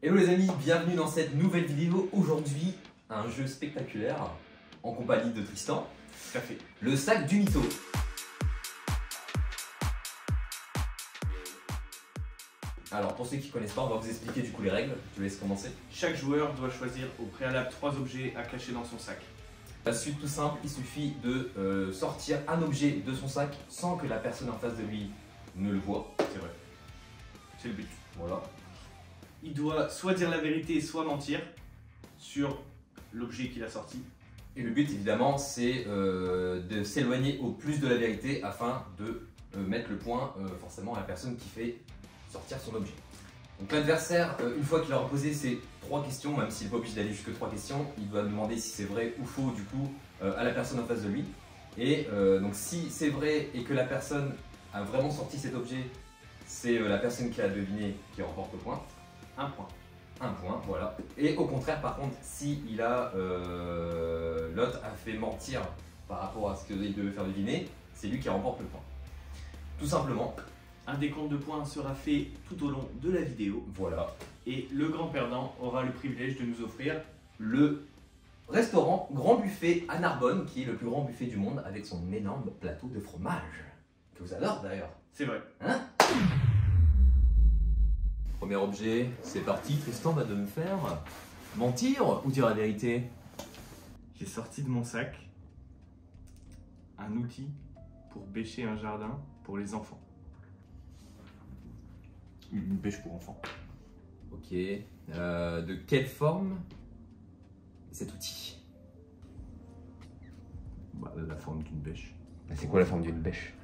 Hello les amis, bienvenue dans cette nouvelle vidéo. Aujourd'hui, un jeu spectaculaire en compagnie de Tristan. Tout à fait. Le sac du mytho. Alors pour ceux qui ne connaissent pas, on va vous expliquer du coup les règles. Je te laisse commencer. Chaque joueur doit choisir au préalable 3 objets à cacher dans son sac. La suite tout simple, il suffit de sortir un objet de son sac sans que la personne en face de lui ne le voit. C'est vrai. C'est le but. Voilà. Il doit soit dire la vérité, soit mentir sur l'objet qu'il a sorti. Et le but évidemment c'est de s'éloigner au plus de la vérité afin de mettre le point forcément à la personne qui fait sortir son objet. Donc l'adversaire, une fois qu'il aura posé ces 3 questions, même s'il n'est pas obligé d'aller jusque 3 questions, il doit demander si c'est vrai ou faux du coup à la personne en face de lui. Et donc si c'est vrai et que la personne a vraiment sorti cet objet, c'est la personne qui a deviné qui remporte le point. Un point. Un point, voilà. Et au contraire, par contre, si il a l'autre a fait mentir par rapport à ce qu'il devait faire deviner, c'est lui qui remporte le point. Tout simplement. Un décompte de points sera fait tout au long de la vidéo. Voilà. Et le grand perdant aura le privilège de nous offrir le restaurant Grand Buffet à Narbonne, qui est le plus grand buffet du monde avec son énorme plateau de fromage. Que vous adorez d'ailleurs. C'est vrai. Hein? Premier objet, c'est parti. Tristan va de me faire mentir ou dire la vérité? J'ai sorti de mon sac un outil pour bêcher un jardin pour les enfants. Une bêche pour enfants. Ok. De quelle forme cet outil? Bah, la forme d'une bêche. C'est quoi la forme d'une bêche?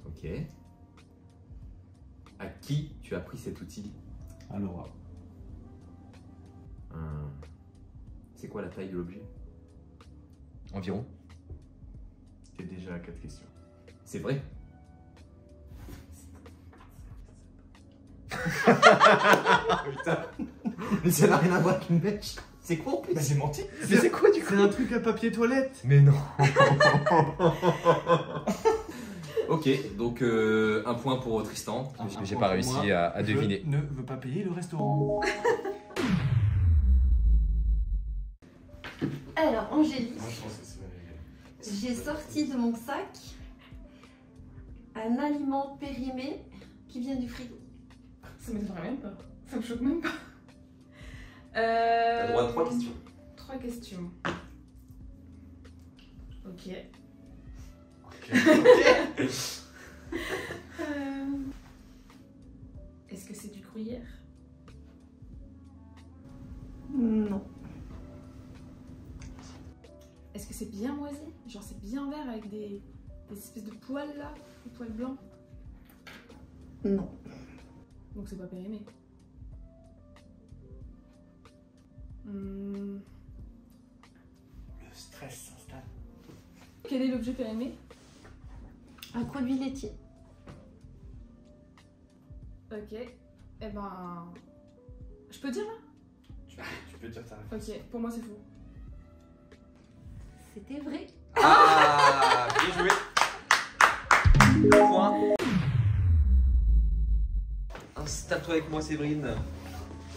Ok. À qui tu as pris cet outil? À Laura. C'est quoi la taille de l'objet? Environ. T'es déjà à 4 questions. C'est vrai? Putain. Mais ça n'a rien à voir avec une bêche. C'est quoi en plus? Bah j'ai menti. Mais c'est quoi du coup? C'est un truc à papier toilette. Mais non. Ok, donc un point pour Tristan. J'ai pas réussi à deviner. Je ne veux pas payer le restaurant. Alors, Angélique, Moi, je pense que c'est j'ai sorti de mon sac un aliment périmé qui vient du frigo. Ça m'étonnerait même pas. Ça me choque même pas. T'as le droit à 3 questions. 3 questions. Ok. Est-ce que c'est du gruyère? Non. Est-ce que c'est bien moisi? Genre c'est bien vert avec des espèces de poils là? Des poils blancs? Non. Donc c'est pas périmé. Le stress s'installe. Quel est l'objet périmé? Un produit laitier. Ok. Eh ben... Je peux dire là? Tu peux dire ta réponse. Ok, pour moi c'est faux. C'était vrai. Ah, bien joué. Point. Installe-toi avec moi, Séverine.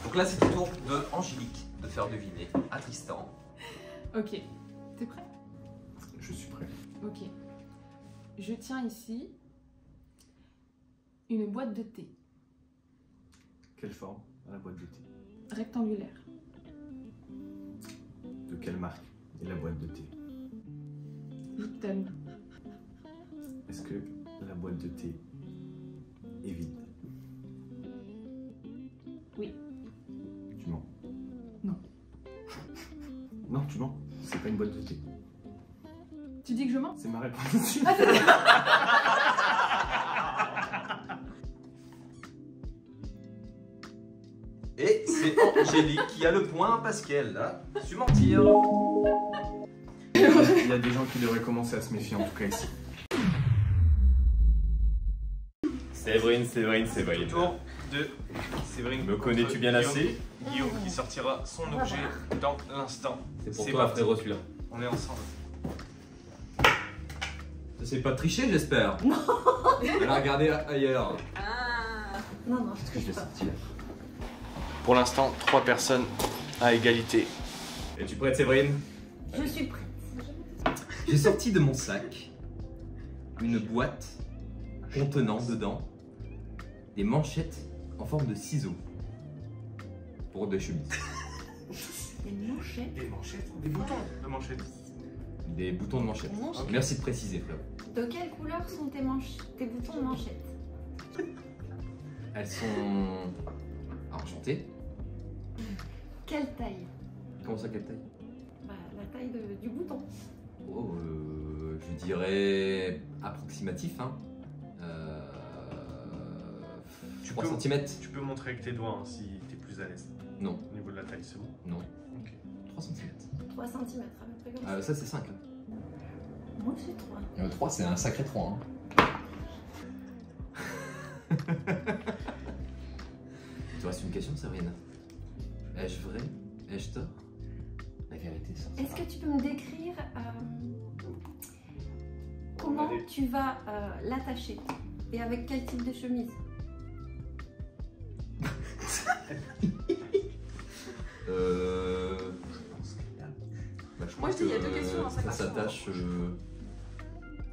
Donc là, c'est au tour de Angélique de faire deviner à Tristan. Ok. T'es prêt? Je suis prêt. Ok. Je tiens ici une boîte de thé Quelle forme à la boîte de thé? rectangulaire. De quelle marque est la boîte de thé? Lipton. Est-ce que la boîte de thé est vide? Oui. Tu mens? Non. Non, tu mens. C'est pas une boîte de thé. Tu dis que je mens? C'est ma réponse. Ah, c'est Et c'est Angélique qui a le point parce qu'elle a su mentir. Il y a des gens qui devraient commencer à se méfier, en tout cas ici. Séverine. Tour de Séverine. Me connais-tu bien assez? Guillaume qui sortira son objet dans l'instant. C'est pour C'est toi, parti. frérot, celui-là. On est ensemble. C'est pas tricher, j'espère. Elle a regardé ailleurs. Ah. Non, non, je Je l'ai triche pas. sorti là. Pour l'instant, 3 personnes à égalité. Es-tu prête, Séverine? Je suis prête. J'ai sorti de mon sac une boîte contenant dedans des manchettes en forme de ciseaux pour des chemises. Une manchette. Des manchettes, des boutons de manchettes. Des boutons de manchettes. Manchettes. Merci de préciser, frérot. De quelle couleur sont tes boutons de manchette? Elles sont argentées. Quelle taille? Comment ça, quelle taille? Bah, la taille du bouton. Oh, je dirais approximatif, hein. 3 cm. Tu peux montrer avec tes doigts hein, si t'es plus à l'aise. Non, Au niveau de la taille, c'est bon. non. Ok. 3 cm. 3 cm à peu près comme ça. Ça, c'est 5. Moi, c'est 3. 3, c'est un sacré 3. Hein. Il te reste une question, Séverine. Ai-je vrai? Ai-je tort? La vérité, ça. Est-ce que tu peux me décrire comment tu vas l'attacher? Et avec quel type de chemise? Bah, je Moi, je dis, il y a deux questions, hein, ça ça passe. s'attache.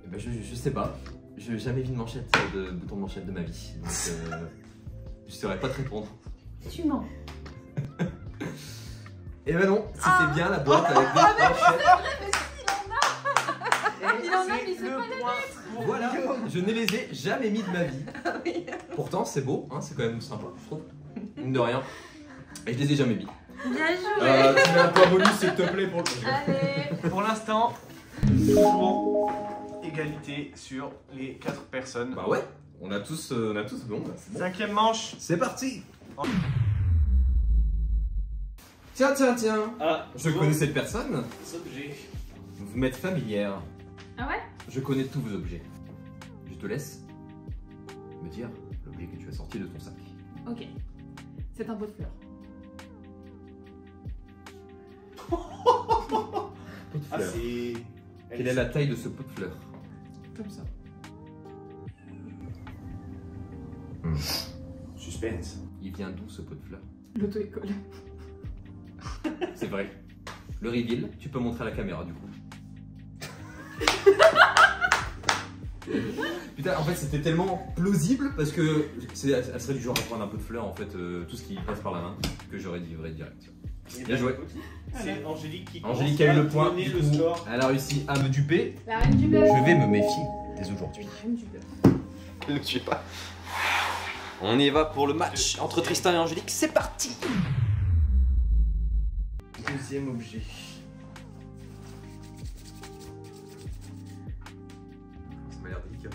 Eh ben, je sais pas. Je n'ai jamais vu de manchette, de bouton de manchette de ma vie. Donc, je saurais pas te répondre. Tu mens. Eh ben non, c'était bien la boîte avec des manchettes. Il en a, mais c'est pas Voilà, je ne les ai jamais mis de ma vie. Pourtant, c'est beau, hein, c'est quand même sympa, je trouve. Mine de rien. Et je les ai jamais mis. Bien joué. Tu mets un point bonus, s'il te plaît, pour le Allez. Pour l'instant, toujours égalité sur les 4 personnes. Bah ouais, on a tous bon, bah, c'est bon. 5e manche. C'est parti. Tiens, Ah, je connais cette personne. Objet. Vous m'êtes familière. Ah ouais? Je connais tous vos objets. Je te laisse me dire l'objet que tu as sorti de ton sac. Ok. C'est un pot de fleurs. Pot de Ah, fleurs. c'est. Quelle est la taille de ce pot de fleurs? Comme ça. Suspense. Il vient d'où ce pot de fleurs? L'auto-école. C'est vrai. Le reveal, tu peux montrer à la caméra du coup. Putain, en fait c'était tellement plausible parce que elle serait du genre à prendre un pot de fleurs en fait, tout ce qui passe par la main, que j'aurais dit vrai direct. Bien joué. C'est Angélique qui Angélique a eu le point, donner du le coup, score. elle a réussi à me duper. La reine du beurre. Je vais me méfier dès aujourd'hui. La reine du beurre. Ne suis pas. On y va pour le match entre Tristan et Angélique, c'est parti. Deuxième objet. Ça m'a l'air délicat.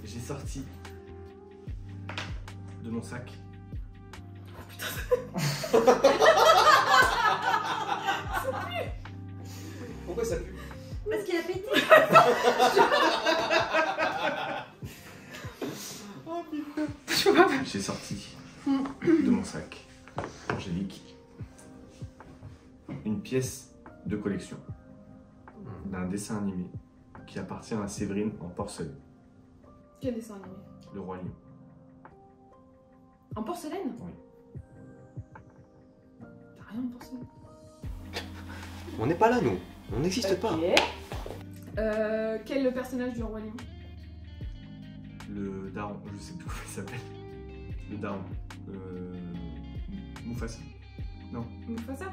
J'ai sorti de mon sac Pourquoi ça pue? Parce qu'il a pété. J'ai sorti de mon sac, Angélique, une pièce de collection d'un dessin animé qui appartient à Séverine en porcelaine, Quel dessin animé? le roi lion. En porcelaine? Oui. T'as rien en porcelaine? On n'est pas là, nous. On n'existe pas. Quel est le personnage du roi lion? Le daron, je sais plus comment il s'appelle. Le daron. Mufasa. Mufasa?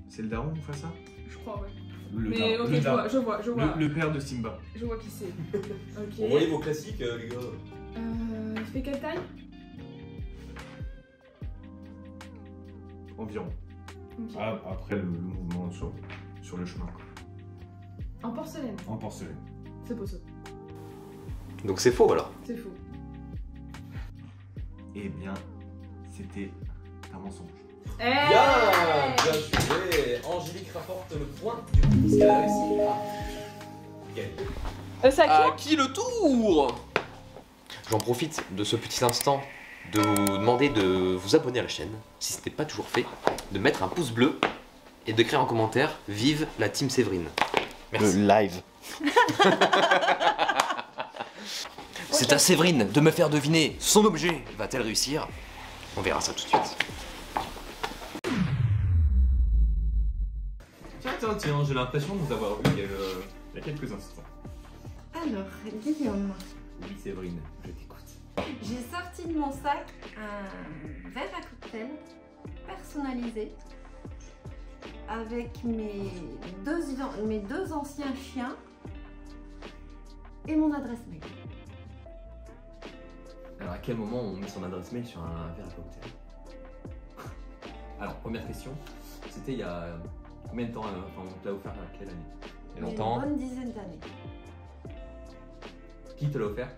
C'est le daron, Mufasa? Je crois, ouais. Le Mais daron. ok, Le daron. je vois. Le père de Simba. Je vois qui c'est. Ok. Envoyez vos classiques les gars. Il fait quelle taille? Environ. Ok. Après le mouvement sur le chemin. Quoi. En porcelaine? En porcelaine. C'est beau ça. Donc c'est faux alors. C'est faux. Eh bien, c'était un mensonge. Bien joué. Angélique rapporte le point du coup parce qu'elle a réussi à gagner. C'est À qui le tour? J'en profite de ce petit instant de vous demander de vous abonner à la chaîne, si ce n'est pas toujours fait, de mettre un pouce bleu et d'écrire en commentaire « Vive la team Séverine ». Merci. live. C'est à Séverine de me faire deviner son objet. Va-t-elle réussir? On verra ça tout de suite. Tiens, j'ai l'impression de vous avoir vu il y a quelques instants. Alors, Guillaume, Oui, Séverine, je t'écoute. j'ai sorti de mon sac un verre à cocktail personnalisé avec mes deux anciens chiens et mon adresse mail. Alors à quel moment on met son adresse mail sur un verre à cocktail? Alors première question, c'était il y a combien de temps on te l'a offert à quelle année? Il y a longtemps. Une bonne dizaine d'années. Qui te l'a offert?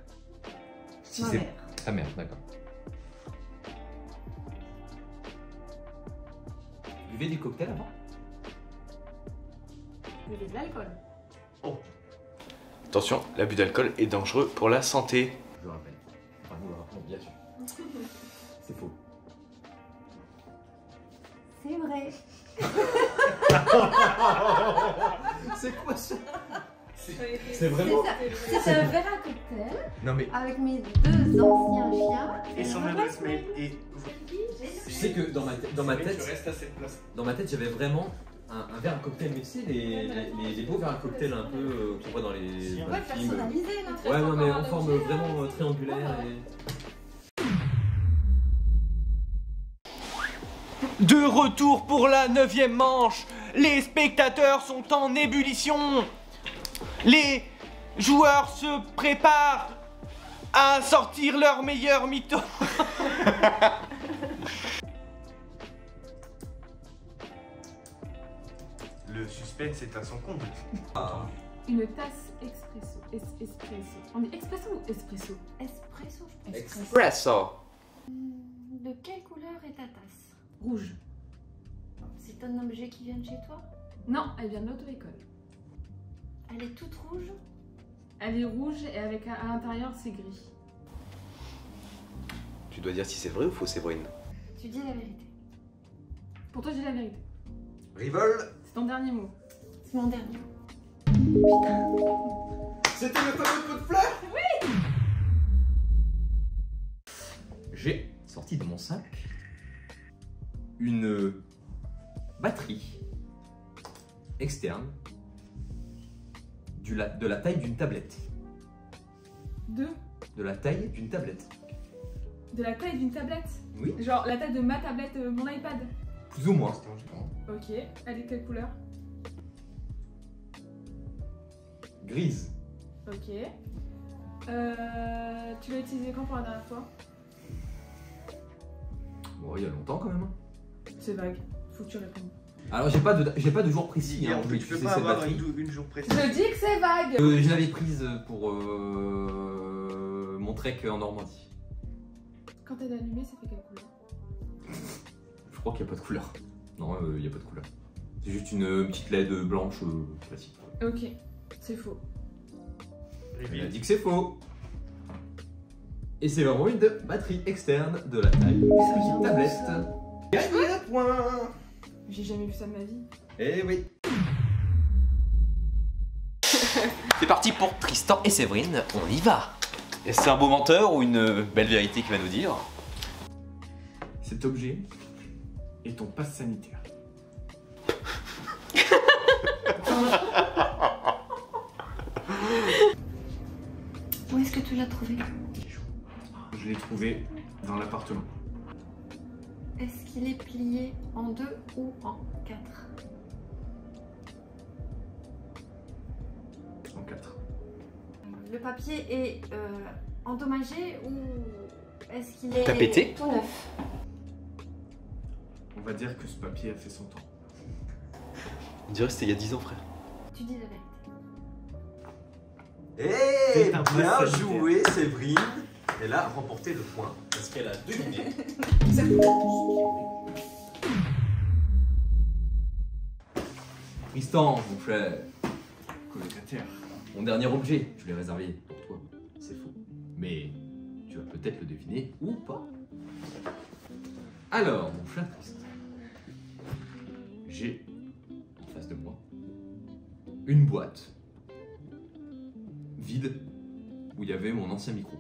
Ma mère. Ta mère, d'accord. Tu buvais du cocktail avant? Je buvais de l'alcool. Attention, l'abus d'alcool est dangereux pour la santé. Je le rappelle. Enfin nous le rappelons bien sûr. C'est faux. C'est vrai. C'est quoi ça? C'est vraiment. C'est un verre à cocktail Non mais avec mes deux anciens chiens Et son mon adresse mail. Et je sais que dans ma tu tête, restes à cette place. dans ma tête j'avais vraiment un verre à cocktail, mais tu sais les beaux verres à cocktail un peu qu'on voit dans les Ouais, films. personnalisé là. Ouais non mais en forme vraiment triangulaire et... De retour pour la 9e manche. Les spectateurs sont en ébullition. Les joueurs se préparent à sortir leur meilleur mytho. Le suspense est à son comble. Une tasse expresso. Espresso. On dit expresso ou espresso? Espresso, je pense. Espresso. De quelle couleur est ta tasse? Rouge. C'est un objet qui vient de chez toi? Non, elle vient de l'auto-école. Elle est toute rouge? Elle est rouge et avec à l'intérieur c'est gris. Tu dois dire si c'est vrai ou faux, Séverine. Tu dis la vérité. Pour toi, je dis la vérité. Rivol. C'est ton dernier mot. C'est mon dernier. C'était le fameux pot de fleurs? Oui. J'ai sorti de mon sac une batterie externe de la taille d'une tablette. De De la taille d'une tablette. la taille d'une tablette. Oui. Genre la taille de ma tablette, mon iPad. Plus ou moins. Ok. Elle est de quelle couleur? Grise. Ok. Tu l'as utilisé quand pour la dernière fois? Bon, il y a longtemps quand même. C'est vague. Faut que tu répondes. Alors j'ai pas de jour précis. Hein, où je vais Tu peux utiliser pas cette avoir batterie. une jour précis. Je dis que c'est vague. Je l'avais prise pour mon trek en Normandie. Quand elle est allumée, ça fait quelle couleur? Je crois qu'il n'y a pas de couleur. Non, il n'y a pas de couleur. C'est juste une petite LED blanche classique. Ok. C'est faux. Elle a dit que c'est faux. Et c'est vraiment une batterie externe de la taille d'une tablette. Gagné un point. J'ai jamais vu ça de ma vie. Eh oui. C'est parti pour Tristan et Séverine, on y va. Est-ce c'est un beau menteur ou une belle vérité qui va nous dire? Cet objet est ton passe sanitaire. Où est-ce que tu l'as trouvé? Je l'ai trouvé dans l'appartement. Est-ce qu'il est plié en 2 ou en 4? En 4. Le papier est endommagé ou est-ce qu'il est T'as pété? tout neuf? On va dire que ce papier a fait son temps. On dirait que c'était il y a 10 ans, frère. Tu dis la vérité. Eh C'est un bien passe sanitaire. joué Séverine. Elle a remporté le point parce qu'elle a deviné. Tristan, mon cher, Colocataire. mon dernier objet, je l'ai réservé pour toi. C'est faux. Mais tu vas peut-être le deviner ou pas. Alors, mon cher Tristan, j'ai en face de moi une boîte vide où il y avait mon ancien micro.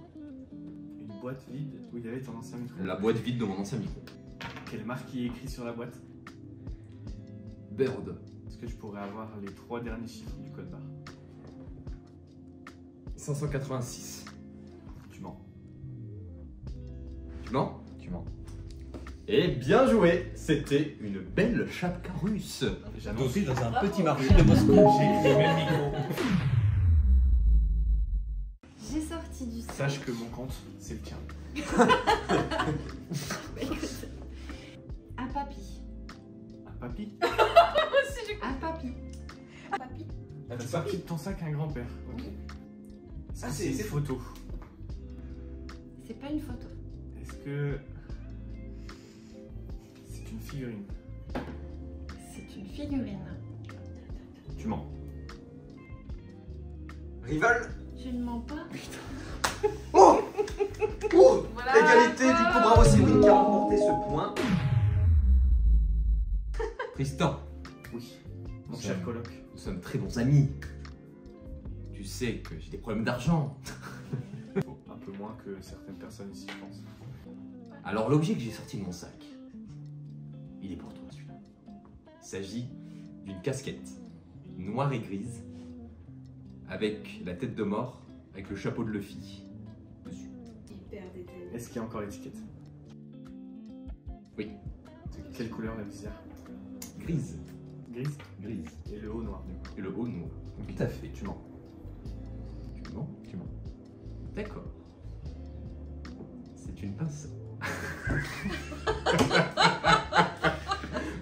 boîte vide où il y avait ton ancien micro. La boîte vide de mon ancien micro. Quelle marque y est écrit sur la boîte? Bird. Est-ce que je pourrais avoir les 3 derniers chiffres du code barre? 586. Tu mens. Tu mens? Tu mens. Et bien joué, c'était une belle chapka russe. J'annonce Aussi dans un petit marché de Moscou. j'ai le même micro. J'ai sorti du sang. Sache que mon compte, c'est le tien. Écoute. Un papy. Un papy? Un papy. Papy. T'as sorti de ton sac un grand-père. Ok. Ça, c'est une photo. C'est pas une photo. Est-ce que c'est une figurine? C'est une figurine. Tu mens. Rival. Je ne mens pas. Oh, Voilà, égalité du coup, bravo Céline qui a remporté ce point. Tristan, Oui. Mon cher coloc. nous sommes très bons amis. Tu sais que j'ai des problèmes d'argent. Un peu moins que certaines personnes ici, je pense. Alors l'objet que j'ai sorti de mon sac, il est pour toi celui-là. Il s'agit d'une casquette noire et grise avec la tête de mort, avec le chapeau de Luffy dessus. Hyper détaillé. Est-ce qu'il y a encore l'étiquette? Oui. C'est quelle couleur la visière? Grise. Grise. Grise. Et le haut noir. Et le haut noir. Tout à fait, tu mens. Tu mens? Tu mens. D'accord. C'est une pince.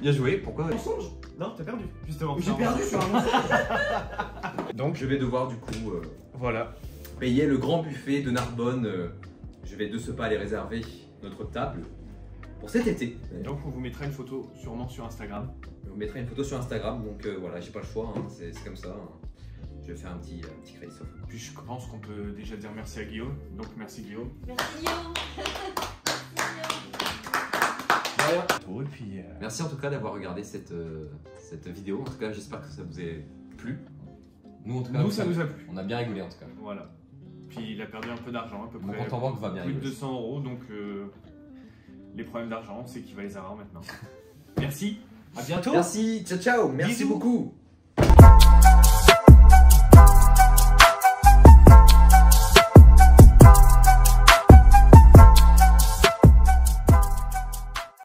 Bien joué, pourquoi? Mensonge? Non, t'as perdu, justement. J'ai perdu sur un mensonge. Donc je vais devoir du coup Voilà. payer le grand buffet de Narbonne. Je vais de ce pas aller réserver notre table pour cet été. Donc on vous mettra une photo sûrement sur Instagram. Je vous mettrai une photo sur Instagram, donc voilà, j'ai pas le choix, hein, c'est comme ça. Hein. Je vais faire un petit crédit sauf. Puis je pense qu'on peut déjà dire merci à Guillaume. Donc merci Guillaume. Merci Guillaume. Et puis. Merci en tout cas d'avoir regardé cette vidéo. En tout cas, j'espère que ça vous a plu. Nous, en tout cas, Nous, ça nous a plu. on a bien rigolé en tout cas. Voilà. Puis il a perdu un peu d'argent, à peu Mon près. compte en banque va bien Plus de rigoler. 200 €, donc les problèmes d'argent, c'est qu'il va les avoir maintenant. Merci, à bientôt. Merci, ciao ciao, merci Bisous. beaucoup.